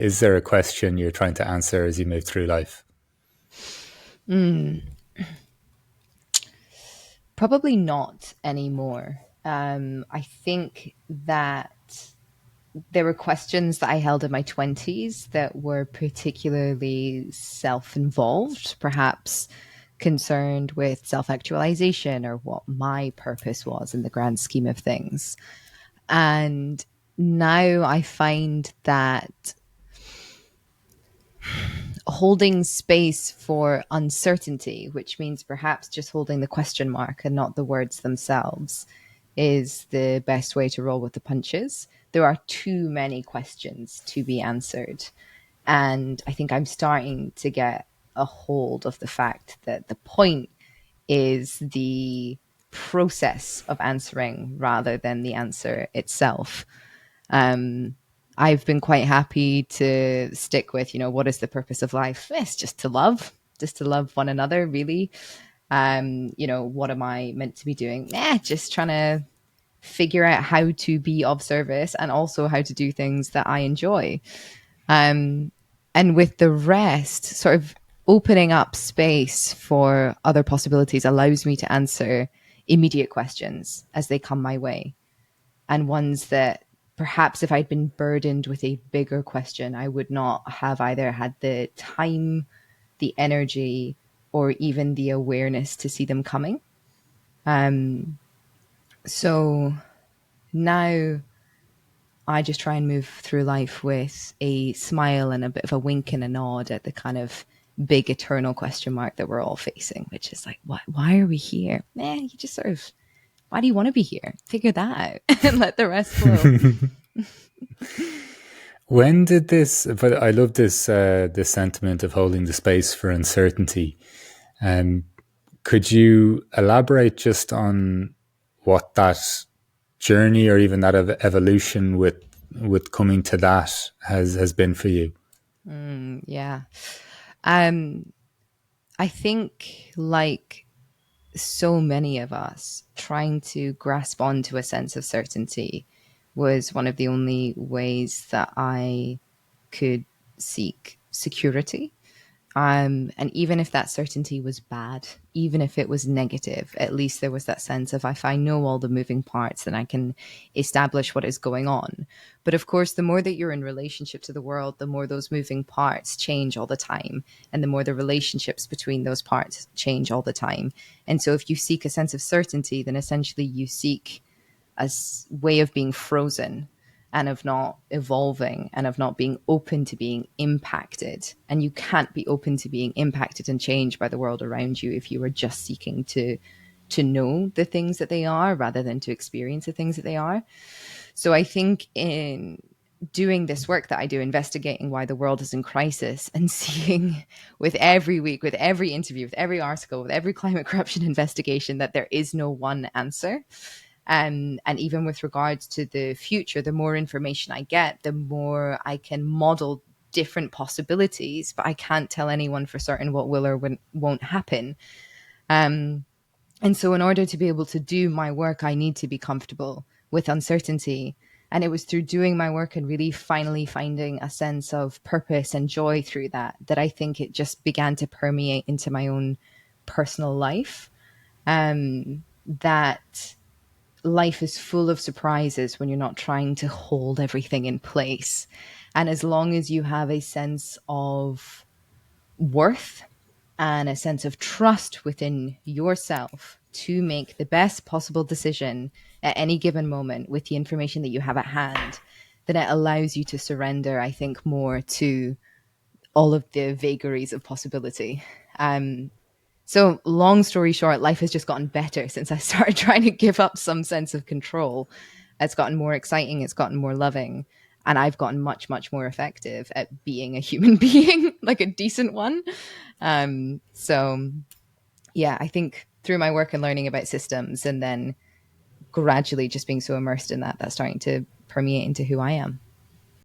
Is there a question you're trying to answer as you move through life? Probably not anymore. I think that there were questions that I held in my 20s that were particularly self involved, perhaps concerned with self actualization or what my purpose was in the grand scheme of things. And now I find that holding space for uncertainty, which means perhaps just holding the question mark and not the words themselves, is the best way to roll with the punches. There are too many questions to be answered. And I think I'm starting to get a hold of the fact that the point is the process of answering rather than the answer itself. Um, I've been quite happy to stick with, what is the purpose of life? It's just to love one another, really. What am I meant to be doing? Just trying to figure out how to be of service and also how to do things that I enjoy. Um, and with the rest, sort of opening up space for other possibilities allows me to answer immediate questions as they come my way, and ones that perhaps if I'd been burdened with a bigger question, I would not have either had the time, the energy, or even the awareness to see them coming. Um, so now I just try and move through life with a smile and a bit of a wink and a nod at the kind of big eternal question mark that we're all facing, which is like, why are we here? You just sort of, why do you want to be here? Figure that out and let the rest flow. When did this? But I love this sentiment of holding the space for uncertainty. Um, could you elaborate just on what that journey or even that evolution with coming to that has been for you? Yeah. Um, I think, like so many of us, trying to grasp onto a sense of certainty was one of the only ways that I could seek security. And even if that certainty was bad, even if it was negative, at least there was that sense of if I know all the moving parts, then I can establish what is going on. But of course, the more that you're in relationship to the world, the more those moving parts change all the time. And the more the relationships between those parts change all the time. And so if you seek a sense of certainty, then essentially you seek a way of being frozen and of not evolving and of not being open to being impacted. And you can't be open to being impacted and changed by the world around you if you are just seeking to know the things that they are rather than to experience the things that they are. So I think in doing this work that I do, investigating why the world is in crisis and seeing with every week, with every interview, with every article, with every climate corruption investigation, that there is no one answer. And even with regards to the future, the more information I get, the more I can model different possibilities, but I can't tell anyone for certain what will or won't happen. Um, and so, in order to be able to do my work, I need to be comfortable with uncertainty. And it was through doing my work and really finally finding a sense of purpose and joy through that, that I think it just began to permeate into my own personal life. That life is full of surprises when you're not trying to hold everything in place. And as long as you have a sense of worth and a sense of trust within yourself to make the best possible decision at any given moment with the information that you have at hand, then it allows you to surrender, I think, more to all of the vagaries of possibility. So long story short, life has just gotten better since I started trying to give up some sense of control. It's gotten more exciting, it's gotten more loving, and I've gotten much, much more effective at being a human being, like a decent one. So yeah, I think through my work and learning about systems and then gradually just being so immersed in that, that's starting to permeate into who I am.